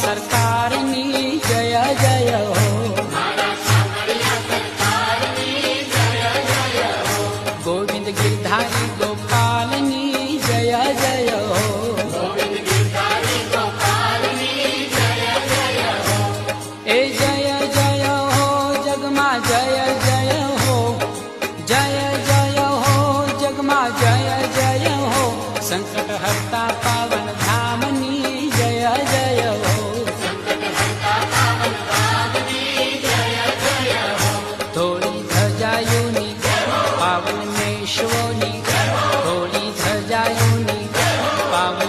સરકારની જય જય હો. ગોવિંદ ગિરધારી ગોપાલની જય જય હો. એ જય જય હો જગમાં જય જય હો. જય જય હો જગમાં જય જય હો. સંકટ હરતા પાવન ધામની જય જય હો. થોડી ધજાયુની પાવન મેશ્વોની થોડી ધજાયુની પાવન